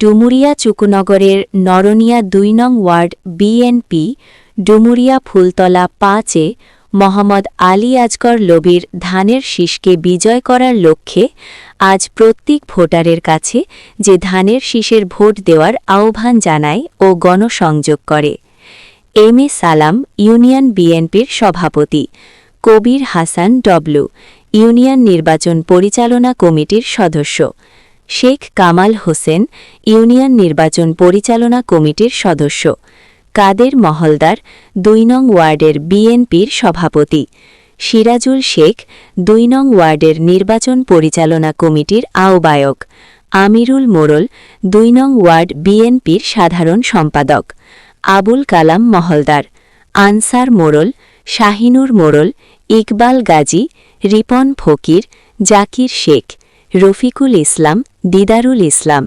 ডুমুরিয়া চুকুনগরের নরনিয়া ২ নং word BNP Dumuria Phultala ৫-এ Mohammad Ali Azgar লবির ধানের শীষকে বিজয় করার লক্ষ্যে আজ প্রত্যেক ভোটারের কাছে যে ধানের শীষের ভোট দেওয়ার আহ্বান জানায় ও গণসংযোগ করে। এম এ সালাম ইউনিয়ন বিএনপির সভাপতি, কবির হাসান ডব্লু ইউনিয়ন নির্বাচন পরিচালনা কমিটির সদস্য, শেখ কামাল হোসেন ইউনিয়ন নির্বাচন পরিচালনা কমিটির সদস্য, কাদের মহলদার ২ নং ওয়ার্ডের বিএনপির সভাপতি, সিরাজুল শেখ ২ নং ওয়ার্ডের নির্বাচন পরিচালনা কমিটির আহ্বায়ক, আমিরুল মোড়ল ২ নং ওয়ার্ড বিএনপির সাধারণ সম্পাদক, আবুল কালাম মহলদার, আনসার মোড়ল, শাহিনুর মোড়ল, ইকবাল গাজী, রিপন ফকির, জাকির শেখ, রফিকুল ইসলাম, দিদারুল ইসলাম।